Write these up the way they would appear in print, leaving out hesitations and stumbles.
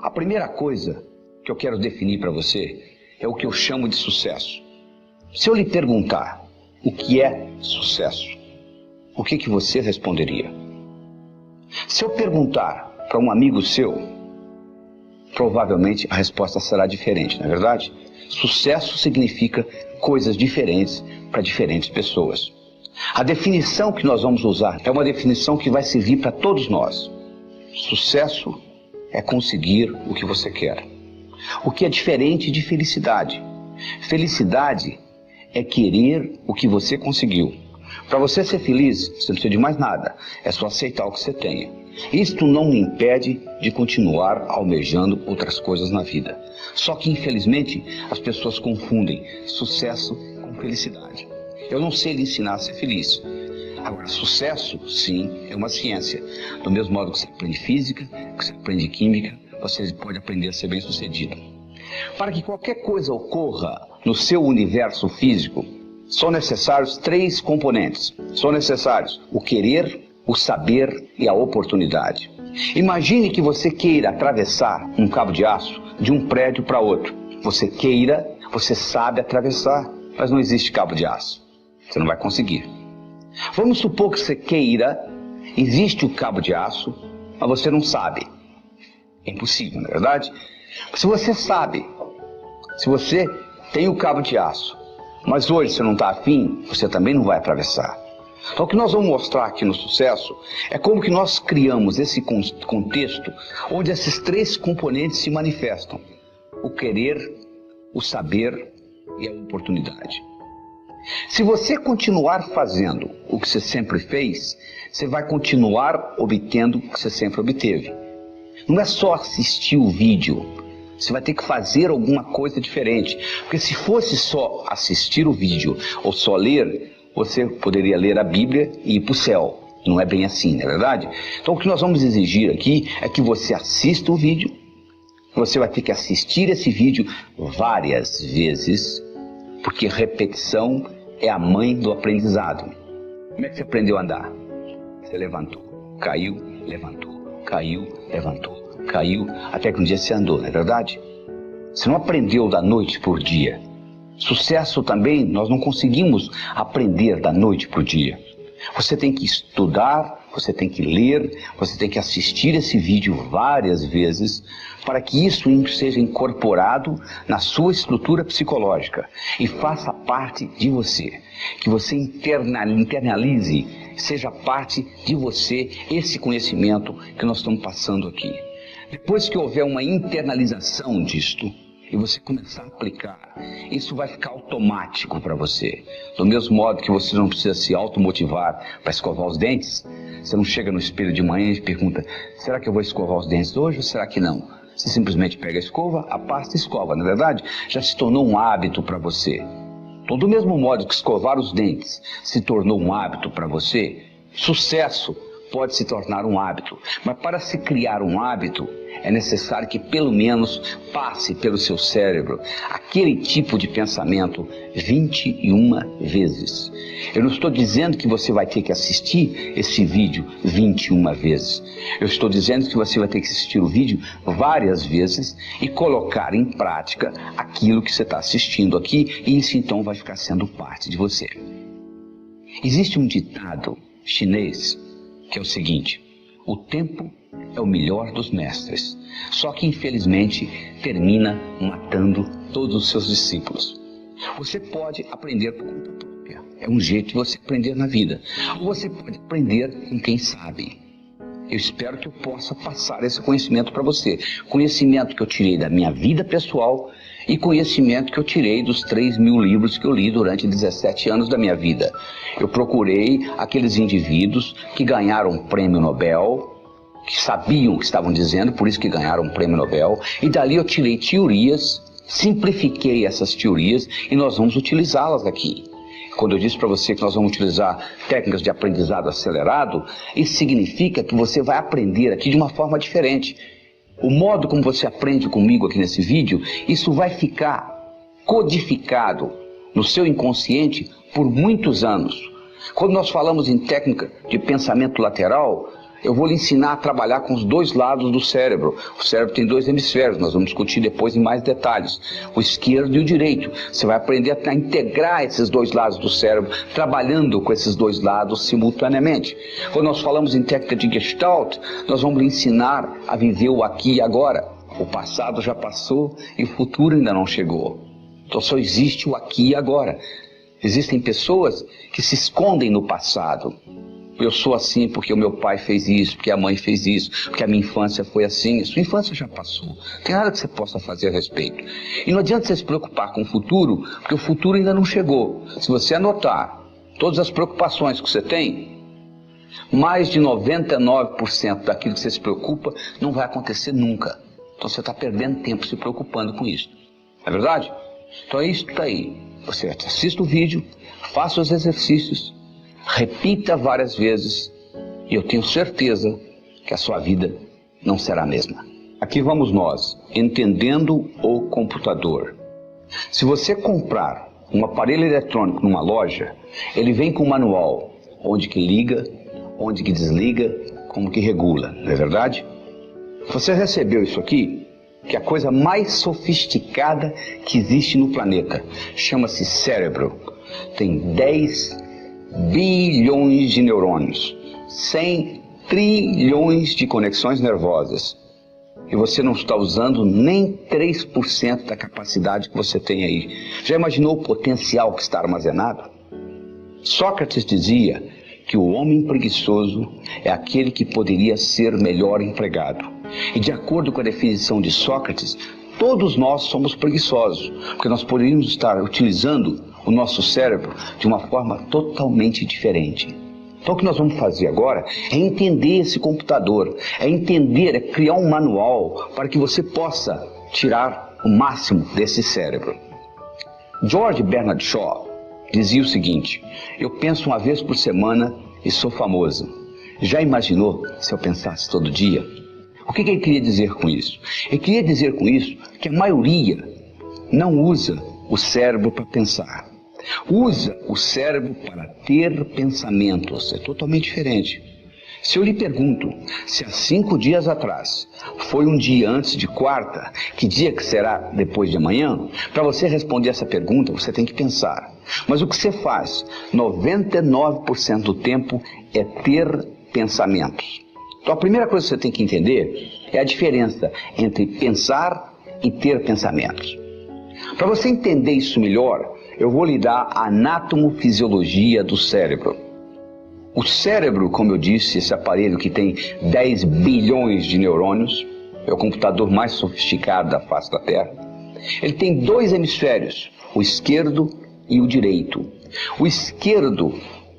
A primeira coisa que eu quero definir para você é o que eu chamo de sucesso. Se eu lhe perguntar o que é sucesso, o que você responderia? Se eu perguntar para um amigo seu, provavelmente a resposta será diferente, não é verdade? Sucesso significa coisas diferentes para diferentes pessoas. A definição que nós vamos usar é uma definição que vai servir para todos nós. Sucesso é conseguir o que você quer. O que é diferente de felicidade. Felicidade é querer o que você conseguiu. Para você ser feliz, você não precisa de mais nada. É só aceitar o que você tenha. Isto não me impede de continuar almejando outras coisas na vida. Só que, infelizmente, as pessoas confundem sucesso com felicidade. Eu não sei lhe ensinar a ser feliz. Agora, sucesso, sim, é uma ciência. Do mesmo modo que você aprende física, que você aprende química, você pode aprender a ser bem-sucedido. Para que qualquer coisa ocorra no seu universo físico, são necessários 3 componentes. São necessários o querer, o saber e a oportunidade. Imagine que você queira atravessar um cabo de aço de um prédio para outro. Você queira, você sabe atravessar, mas não existe cabo de aço. Você não vai conseguir. Vamos supor que você queira, existe o cabo de aço, mas você não sabe. É impossível, não é verdade? Se você sabe, se você tem o cabo de aço, mas hoje você não está afim, você também não vai atravessar. Então o que nós vamos mostrar aqui no sucesso é como que nós criamos esse contexto onde esses 3 componentes se manifestam. O querer, o saber e a oportunidade. Se você continuar fazendo o que você sempre fez, você vai continuar obtendo o que você sempre obteve. Não é só assistir o vídeo, você vai ter que fazer alguma coisa diferente. Porque se fosse só assistir o vídeo ou só ler, você poderia ler a Bíblia e ir para o céu. Não é bem assim, não é verdade? Então o que nós vamos exigir aqui é que você assista o vídeo. Você vai ter que assistir esse vídeo várias vezes, porque repetição é a mãe do aprendizado. Como é que você aprendeu a andar? Você levantou, caiu, levantou, caiu, levantou, caiu, até que um dia você andou, não é verdade? Você não aprendeu da noite por dia. Sucesso também, nós não conseguimos aprender da noite para o dia. Você tem que estudar, você tem que ler, você tem que assistir esse vídeo várias vezes para que isso seja incorporado na sua estrutura psicológica e faça parte de você. Que você internalize, seja parte de você esse conhecimento que nós estamos passando aqui. Depois que houver uma internalização disto, e você começar a aplicar, isso vai ficar automático para você. Do mesmo modo que você não precisa se automotivar para escovar os dentes, você não chega no espelho de manhã e pergunta: será que eu vou escovar os dentes hoje ou será que não? Você simplesmente pega a escova, a pasta e escova, não é verdade? Já se tornou um hábito para você. Então, do mesmo modo que escovar os dentes se tornou um hábito para você, sucesso pode se tornar um hábito. Mas para se criar um hábito, é necessário que pelo menos passe pelo seu cérebro aquele tipo de pensamento 21 vezes. Eu não estou dizendo que você vai ter que assistir esse vídeo 21 vezes. Eu estou dizendo que você vai ter que assistir o vídeo várias vezes e colocar em prática aquilo que você está assistindo aqui, e isso então vai ficar sendo parte de você. Existe um ditado chinês que é o seguinte: o tempo é o melhor dos mestres, só que infelizmente termina matando todos os seus discípulos. Você pode aprender por conta própria, é um jeito de você aprender na vida, ou você pode aprender com quem sabe. Eu espero que eu possa passar esse conhecimento para você, conhecimento que eu tirei da minha vida pessoal e conhecimento que eu tirei dos 3.000 livros que eu li durante 17 anos da minha vida. Eu procurei aqueles indivíduos que ganharam um prêmio Nobel, que sabiam o que estavam dizendo, por isso que ganharam um prêmio Nobel, e dali eu tirei teorias, simplifiquei essas teorias e nós vamos utilizá-las aqui. Quando eu disse para você que nós vamos utilizar técnicas de aprendizado acelerado, isso significa que você vai aprender aqui de uma forma diferente. O modo como você aprende comigo aqui nesse vídeo, isso vai ficar codificado no seu inconsciente por muitos anos. Quando nós falamos em técnica de pensamento lateral, eu vou lhe ensinar a trabalhar com os dois lados do cérebro. O cérebro tem dois hemisférios, nós vamos discutir depois em mais detalhes. O esquerdo e o direito. Você vai aprender a integrar esses dois lados do cérebro, trabalhando com esses dois lados simultaneamente. Quando nós falamos em técnica de Gestalt, nós vamos lhe ensinar a viver o aqui e agora. O passado já passou e o futuro ainda não chegou. Então só existe o aqui e agora. Existem pessoas que se escondem no passado. Eu sou assim porque o meu pai fez isso, porque a mãe fez isso, porque a minha infância foi assim. A sua infância já passou. Não tem nada que você possa fazer a respeito. E não adianta você se preocupar com o futuro, porque o futuro ainda não chegou. Se você anotar todas as preocupações que você tem, mais de 99% daquilo que você se preocupa não vai acontecer nunca. Então você está perdendo tempo se preocupando com isso. Não é verdade? Então é isso que está aí. Você assista o vídeo, faça os exercícios, repita várias vezes e eu tenho certeza que a sua vida não será a mesma. Aqui vamos nós, entendendo o computador. Se você comprar um aparelho eletrônico numa loja, ele vem com um manual, onde que liga, onde que desliga, como que regula, não é verdade? Você recebeu isso aqui, que é a coisa mais sofisticada que existe no planeta. Chama-se cérebro. Tem 10 bilhões de neurônios, 100 trilhões de conexões nervosas. E você não está usando nem 3% da capacidade que você tem aí. Já imaginou o potencial que está armazenado? Sócrates dizia que o homem preguiçoso é aquele que poderia ser melhor empregado. E de acordo com a definição de Sócrates, todos nós somos preguiçosos, porque nós poderíamos estar utilizando o nosso cérebro de uma forma totalmente diferente. Então o que nós vamos fazer agora é entender esse computador, é criar um manual para que você possa tirar o máximo desse cérebro. George Bernard Shaw dizia o seguinte: eu penso uma vez por semana e sou famoso. Já imaginou se eu pensasse todo dia? O que ele queria dizer com isso? Ele queria dizer com isso que a maioria não usa o cérebro para pensar. Usa o cérebro para ter pensamentos. É totalmente diferente. Se eu lhe pergunto se há 5 dias atrás foi um dia antes de quarta, que dia que será depois de amanhã? Para você responder essa pergunta, você tem que pensar. Mas o que você faz 99% do tempo é ter pensamentos. Então a primeira coisa que você tem que entender é a diferença entre pensar e ter pensamentos. Para você entender isso melhor, eu vou lhe dar a anatomofisiologia do cérebro. O cérebro, como eu disse, esse aparelho que tem 10 bilhões de neurônios, é o computador mais sofisticado da face da Terra. Ele tem 2 hemisférios, o esquerdo e o direito. O esquerdo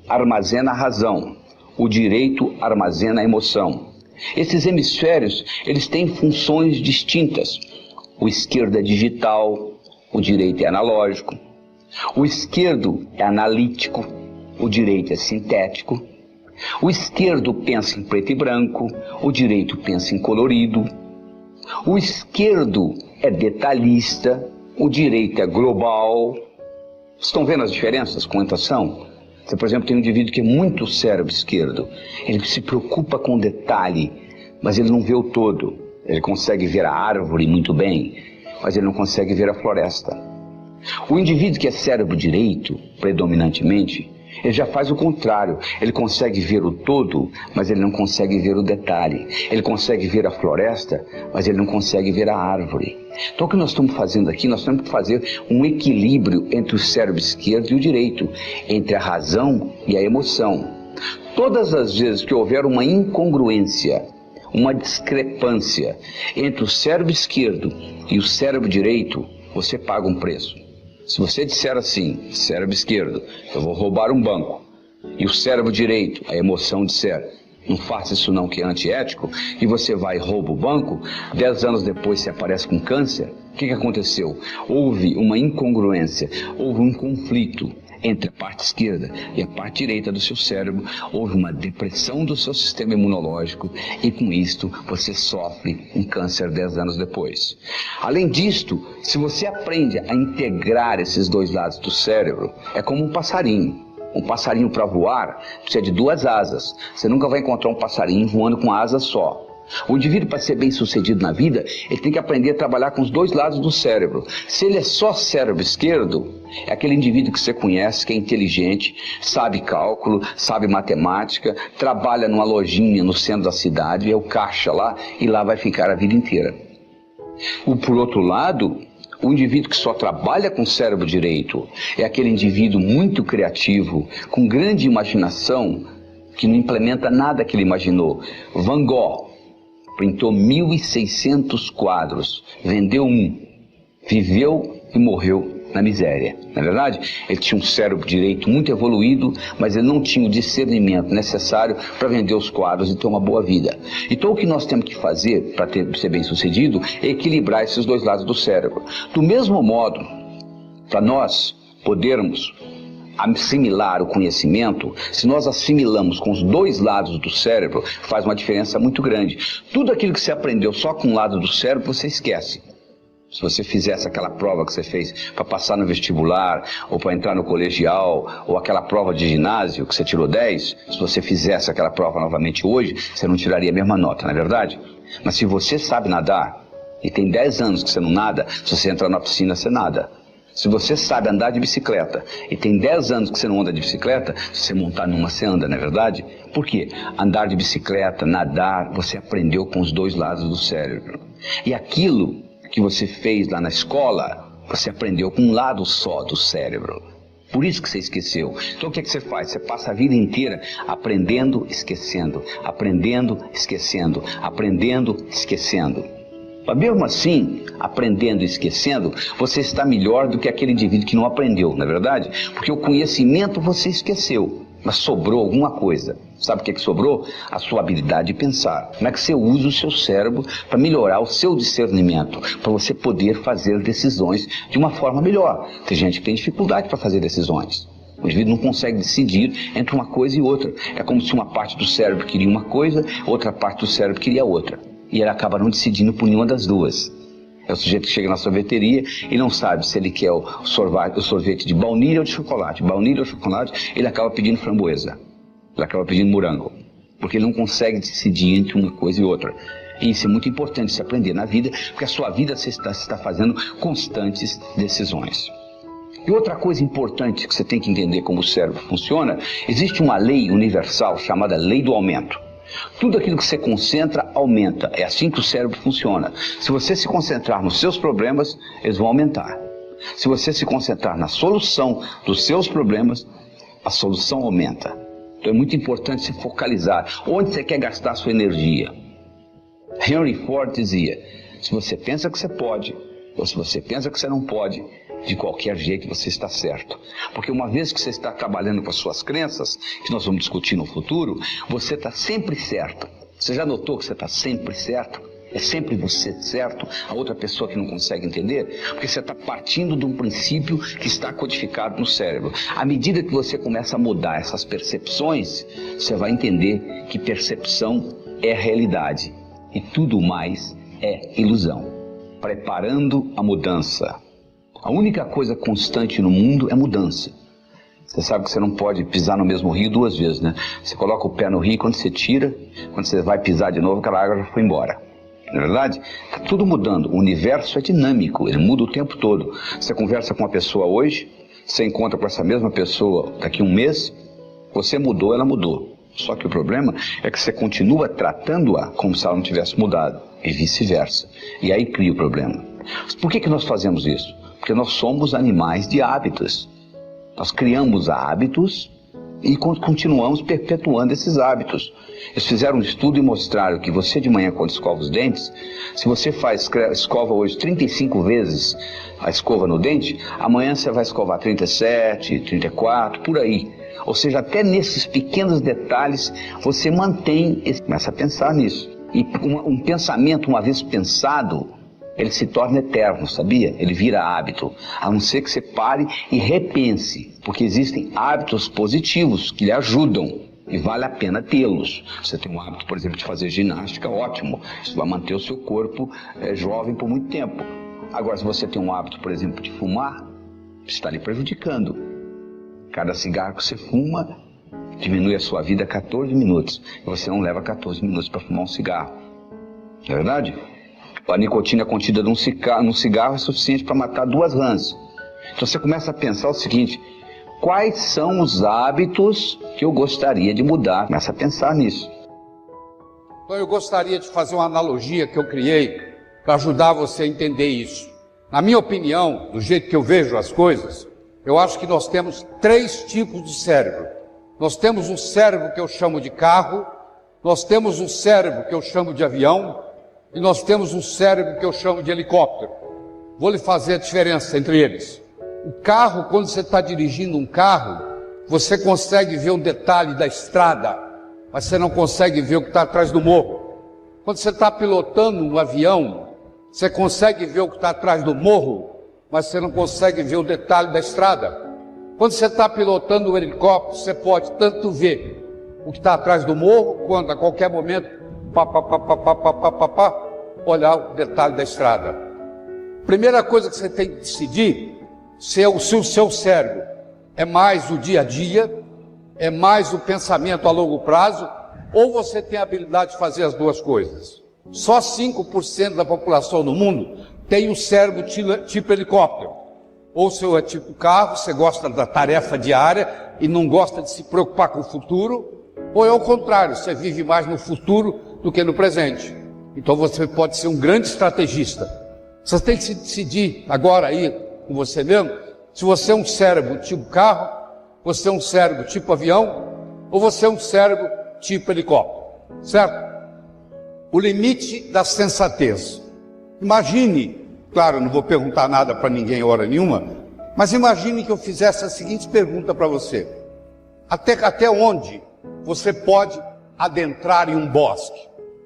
armazena a razão, o direito armazena a emoção. Esses hemisférios, eles têm funções distintas. O esquerdo é digital, o direito é analógico. O esquerdo é analítico, o direito é sintético. O esquerdo pensa em preto e branco, o direito pensa em colorido. O esquerdo é detalhista, o direito é global. Estão vendo as diferenças? Quantas são? Você, por exemplo, tem um indivíduo que é muito cérebro esquerdo. Ele se preocupa com o detalhe, mas ele não vê o todo. Ele consegue ver a árvore muito bem, mas ele não consegue ver a floresta. O indivíduo que é cérebro direito, predominantemente, ele já faz o contrário. Ele consegue ver o todo, mas ele não consegue ver o detalhe. Ele consegue ver a floresta, mas ele não consegue ver a árvore. Então o que nós estamos fazendo aqui, nós temos que fazer um equilíbrio entre o cérebro esquerdo e o direito, entre a razão e a emoção. Todas as vezes que houver uma incongruência, uma discrepância entre o cérebro esquerdo e o cérebro direito, você paga um preço. Se você disser assim, cérebro esquerdo, eu vou roubar um banco, e o cérebro direito, a emoção, disser, não faça isso não que é antiético, e você vai e rouba o banco, 10 anos depois você aparece com câncer, o que aconteceu? Houve uma incongruência, houve um conflito entre a parte esquerda e a parte direita do seu cérebro, houve uma depressão do seu sistema imunológico e com isto você sofre um câncer 10 anos depois. Além disto, se você aprende a integrar esses dois lados do cérebro, é como um passarinho. Um passarinho para voar precisa de 2 asas. Você nunca vai encontrar um passarinho voando com uma asa só. O indivíduo, para ser bem sucedido na vida, ele tem que aprender a trabalhar com os 2 lados do cérebro. Se ele é só cérebro esquerdo, é aquele indivíduo que você conhece, que é inteligente, sabe cálculo, sabe matemática, trabalha numa lojinha no centro da cidade, é o caixa lá, e lá vai ficar a vida inteira. Por outro lado, o indivíduo que só trabalha com o cérebro direito é aquele indivíduo muito criativo, com grande imaginação, que não implementa nada que ele imaginou. Van Gogh pintou 1.600 quadros, vendeu um, viveu e morreu na miséria. Na verdade, ele tinha um cérebro direito muito evoluído, mas ele não tinha o discernimento necessário para vender os quadros e ter uma boa vida. Então o que nós temos que fazer para ser bem sucedido é equilibrar esses 2 lados do cérebro. Do mesmo modo, para nós podermos assimilar o conhecimento, se nós assimilamos com os 2 lados do cérebro, faz uma diferença muito grande. Tudo aquilo que você aprendeu só com um lado do cérebro, você esquece. Se você fizesse aquela prova que você fez para passar no vestibular, ou para entrar no colegial, ou aquela prova de ginásio que você tirou 10, se você fizesse aquela prova novamente hoje, você não tiraria a mesma nota, não é verdade? Mas se você sabe nadar, e tem 10 anos que você não nada, se você entrar na piscina, você nada. Se você sabe andar de bicicleta e tem 10 anos que você não anda de bicicleta, se você montar numa, você anda, não é verdade? Por quê? Andar de bicicleta, nadar, você aprendeu com os 2 lados do cérebro. E aquilo que você fez lá na escola, você aprendeu com um lado só do cérebro. Por isso que você esqueceu. Então o que você faz? Você passa a vida inteira aprendendo, esquecendo, aprendendo, esquecendo, aprendendo, esquecendo. Mas mesmo assim, aprendendo e esquecendo, você está melhor do que aquele indivíduo que não aprendeu, não é verdade? Porque o conhecimento você esqueceu, mas sobrou alguma coisa. Sabe o que sobrou? A sua habilidade de pensar. Como é que você usa o seu cérebro para melhorar o seu discernimento, para você poder fazer decisões de uma forma melhor. Tem gente que tem dificuldade para fazer decisões. O indivíduo não consegue decidir entre uma coisa e outra. É como se uma parte do cérebro queria uma coisa, outra parte do cérebro queria outra. E ele acaba não decidindo por nenhuma das duas. É o sujeito que chega na sorveteria e não sabe se ele quer o sorvete de baunilha ou de chocolate. Baunilha ou chocolate, ele acaba pedindo framboesa. Ele acaba pedindo morango. Porque ele não consegue decidir entre uma coisa e outra. E isso é muito importante se aprender na vida, porque a sua vida você está fazendo constantes decisões. E outra coisa importante que você tem que entender como o cérebro funciona, existe uma lei universal chamada lei do aumento. Tudo aquilo que você concentra, aumenta. É assim que o cérebro funciona. Se você se concentrar nos seus problemas, eles vão aumentar. Se você se concentrar na solução dos seus problemas, a solução aumenta. Então é muito importante se focalizar. Onde você quer gastar a sua energia? Henry Ford dizia, se você pensa que você pode, ou se você pensa que você não pode, de qualquer jeito você está certo. Porque uma vez que você está trabalhando com as suas crenças, que nós vamos discutir no futuro, você está sempre certo. Você já notou que você está sempre certo? É sempre você certo, a outra pessoa que não consegue entender? Porque você está partindo de um princípio que está codificado no cérebro. À medida que você começa a mudar essas percepções, você vai entender que percepção é realidade e tudo mais é ilusão. Preparando a mudança. A única coisa constante no mundo é mudança. Você sabe que você não pode pisar no mesmo rio 2 vezes, né? Você coloca o pé no rio, quando você tira, quando você vai pisar de novo, aquela água já foi embora. Não é verdade? Está tudo mudando. O universo é dinâmico, ele muda o tempo todo. Você conversa com uma pessoa hoje, você encontra com essa mesma pessoa daqui a um mês, você mudou, ela mudou. Só que o problema é que você continua tratando-a como se ela não tivesse mudado, e vice-versa. E aí cria o problema. Por que nós fazemos isso? Porque nós somos animais de hábitos. Nós criamos hábitos e continuamos perpetuando esses hábitos. Eles fizeram um estudo e mostraram que você de manhã, quando escova os dentes, se você escova hoje 35 vezes a escova no dente, amanhã você vai escovar 37, 34, por aí. Ou seja, até nesses pequenos detalhes você mantém, começa a pensar nisso. E um pensamento, uma vez pensado, ele se torna eterno, sabia? Ele vira hábito, a não ser que você pare e repense, porque existem hábitos positivos que lhe ajudam e vale a pena tê-los. Você tem um hábito, por exemplo, de fazer ginástica, ótimo, isso vai manter o seu corpo jovem por muito tempo. Agora, se você tem um hábito, por exemplo, de fumar, está lhe prejudicando. Cada cigarro que você fuma diminui a sua vida 14 minutos. E você não leva 14 minutos para fumar um cigarro. Não é verdade? A nicotina contida num cigarro é suficiente para matar 2 rãs. Então você começa a pensar o seguinte: quais são os hábitos que eu gostaria de mudar? Começa a pensar nisso. Então eu gostaria de fazer uma analogia que eu criei para ajudar você a entender isso. Na minha opinião, do jeito que eu vejo as coisas, eu acho que nós temos 3 tipos de cérebro. Nós temos um cérebro que eu chamo de carro, nós temos um cérebro que eu chamo de avião e nós temos um cérebro que eu chamo de helicóptero. Vou lhe fazer a diferença entre eles. O carro, quando você está dirigindo um carro, você consegue ver um detalhe da estrada, mas você não consegue ver o que está atrás do morro. Quando você está pilotando um avião, você consegue ver o que está atrás do morro, mas você não consegue ver o detalhe da estrada. Quando você está pilotando um helicóptero, você pode tanto ver o que está atrás do morro, quanto a qualquer momento, olhar o detalhe da estrada. Primeira coisa que você tem que decidir, se o seu cérebro é mais o dia a dia, é mais o pensamento a longo prazo, ou você tem a habilidade de fazer as duas coisas. Só 5% da população no mundo tem um cérebro tipo helicóptero. Ou seu é tipo carro, você gosta da tarefa diária e não gosta de se preocupar com o futuro, ou é o contrário, você vive mais no futuro do que no presente. Então você pode ser um grande estrategista. Você tem que se decidir agora aí com você mesmo, se você é um cérebro tipo carro, você é um cérebro tipo avião, ou você é um cérebro tipo helicóptero, certo? O limite da sensatez. Imagine, claro, não vou perguntar nada para ninguém hora nenhuma, mas imagine que eu fizesse a seguinte pergunta para você: até onde você pode adentrar em um bosque?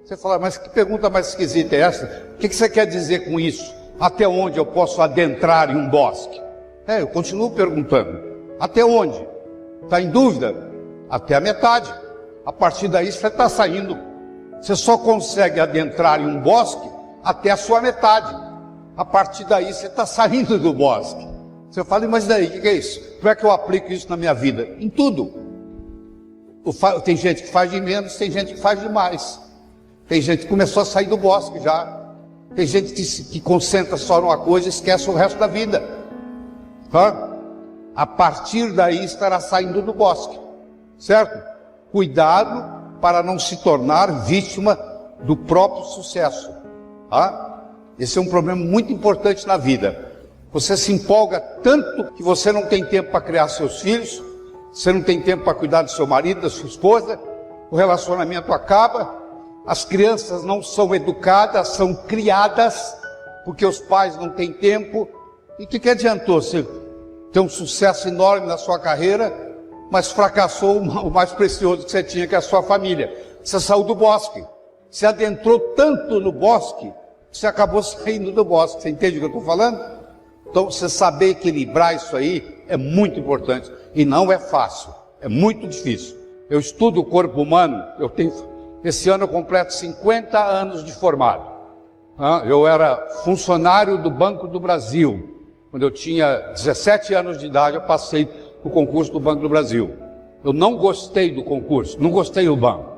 Você fala, mas que pergunta mais esquisita é essa? O que você quer dizer com isso? Até onde eu posso adentrar em um bosque? Eu continuo perguntando. Até onde? Está em dúvida? Até a metade. A partir daí você está saindo. Você só consegue adentrar em um bosque até a sua metade. A partir daí você está saindo do bosque. Você fala, mas daí, o que é isso? Como é que eu aplico isso na minha vida? Em tudo. Tem gente que faz de menos, tem gente que faz de mais. Tem gente que começou a sair do bosque já. Tem gente que concentra só numa coisa e esquece o resto da vida. A partir daí estará saindo do bosque. Certo? Cuidado para não se tornar vítima do próprio sucesso. Esse é um problema muito importante na vida. Você se empolga tanto que você não tem tempo para criar seus filhos, você não tem tempo para cuidar do seu marido, da sua esposa, o relacionamento acaba, as crianças não são educadas, são criadas, porque os pais não têm tempo. E o que adiantou você ter um sucesso enorme na sua carreira, mas fracassou o mais precioso que você tinha, que é a sua família? Você saiu do bosque, você adentrou tanto no bosque, você acabou saindo do bosque. Você entende o que eu estou falando? Então, você saber equilibrar isso aí é muito importante. E não é fácil, é muito difícil. Eu estudo o corpo humano, esse ano eu completo 50 anos de formado. Eu era funcionário do Banco do Brasil. Quando eu tinha 17 anos de idade, eu passei no concurso do Banco do Brasil. Eu não gostei do concurso, não gostei do banco.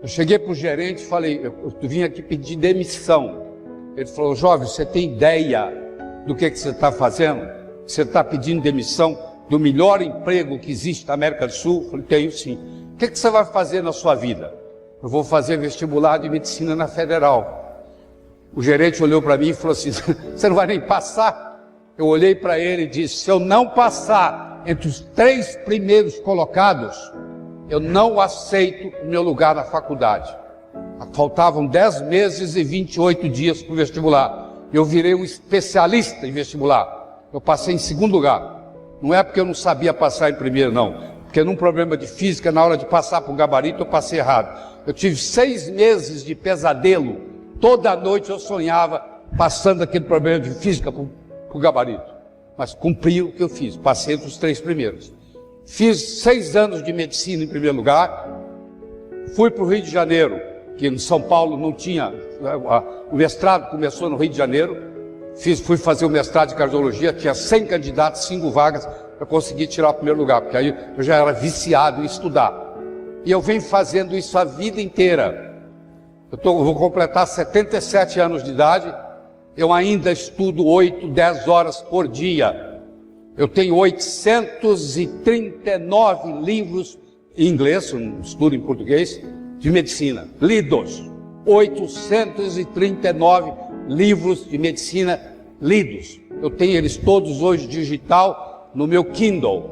Eu cheguei para o gerente e falei, eu vim aqui pedir demissão. Ele falou, jovem, você tem ideia do que você está fazendo? Você está pedindo demissão do melhor emprego que existe na América do Sul? Eu falei, tenho sim. O que você vai fazer na sua vida? Eu vou fazer vestibular de medicina na Federal. O gerente olhou para mim e falou assim, você não vai nem passar? Eu olhei para ele e disse, se eu não passar entre os 3 primeiros colocados, eu não aceito o meu lugar na faculdade. Faltavam 10 meses e 28 dias para o vestibular. Eu virei um especialista em vestibular. Eu passei em 2º lugar. Não é porque eu não sabia passar em primeiro, não. Porque num problema de física, na hora de passar para o gabarito, eu passei errado. Eu tive 6 meses de pesadelo. Toda noite eu sonhava passando aquele problema de física para o gabarito. Mas cumpri o que eu fiz. Passei entre os 3 primeiros. Fiz 6 anos de medicina em primeiro lugar. Fui para o Rio de Janeiro, que em São Paulo não tinha. O mestrado começou no Rio de Janeiro. Fui fazer o mestrado de cardiologia, tinha 100 candidatos, 5 vagas. eu consegui tirar o primeiro lugar, porque aí eu já era viciado em estudar. E eu venho fazendo isso a vida inteira. Eu vou completar 77 anos de idade, eu ainda estudo 8, 10 horas por dia. Eu tenho 839 livros em inglês, um estudo em português, de medicina, lidos. 839 livros de medicina lidos. Eu tenho eles todos hoje digital no meu Kindle.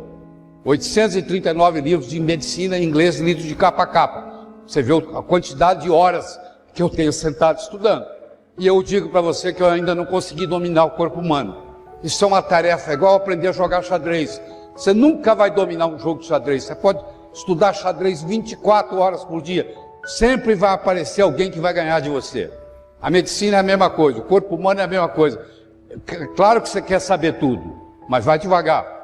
839 livros de medicina em inglês lidos de capa a capa. Você vê a quantidade de horas que eu tenho sentado estudando. E eu digo para você que eu ainda não consegui dominar o corpo humano. Isso é uma tarefa, é igual aprender a jogar xadrez. Você nunca vai dominar um jogo de xadrez. Você pode estudar xadrez 24 horas por dia. Sempre vai aparecer alguém que vai ganhar de você. A medicina é a mesma coisa, o corpo humano é a mesma coisa. Claro que você quer saber tudo, mas vai devagar.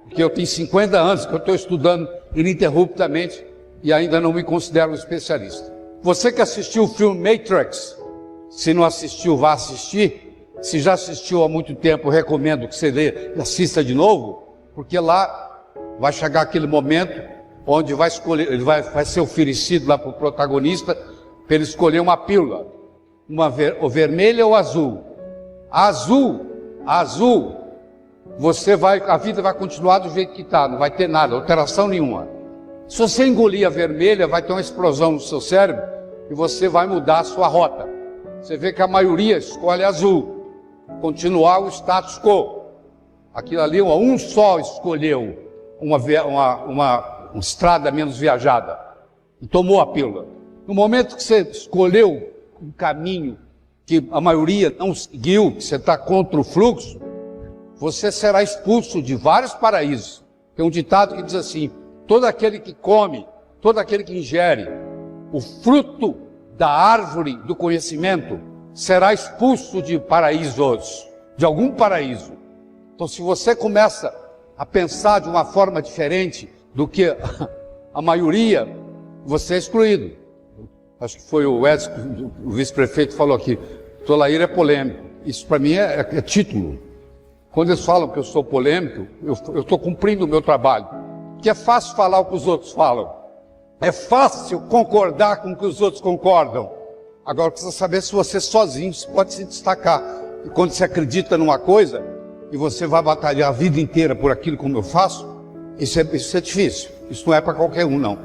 Porque eu tenho 50 anos que eu estou estudando ininterruptamente e ainda não me considero um especialista. Você que assistiu o filme Matrix, se não assistiu, vá assistir. Se já assistiu há muito tempo, eu recomendo que você lê e assista de novo, porque lá vai chegar aquele momento onde vai escolher, ele vai ser oferecido lá para o protagonista, para ele escolher uma pílula, ou vermelha ou azul. Azul, a vida vai continuar do jeito que está, não vai ter nada, alteração nenhuma. Se você engolir a vermelha, vai ter uma explosão no seu cérebro e você vai mudar a sua rota. Você vê que a maioria escolhe azul, continuar o status quo. Aquilo ali, um só escolheu uma estrada menos viajada e tomou a pílula. No momento que você escolheu um caminho que a maioria não seguiu, que você está contra o fluxo, você será expulso de vários paraísos. Tem um ditado que diz assim: todo aquele que come, todo aquele que ingere o fruto da árvore do conhecimento será expulso de paraísos, de algum paraíso. Então, se você começa a pensar de uma forma diferente do que a maioria, você é excluído. Acho que foi o Edson, o vice-prefeito, falou aqui: Tolaíra é polêmico. Isso para mim é título. Quando eles falam que eu sou polêmico, eu estou cumprindo o meu trabalho. Porque é fácil falar o que os outros falam. É fácil concordar com o que os outros concordam. Agora precisa saber se você sozinho pode se destacar. E quando você acredita numa coisa, e você vai batalhar a vida inteira por aquilo como eu faço, isso é difícil. Isso não é para qualquer um, não.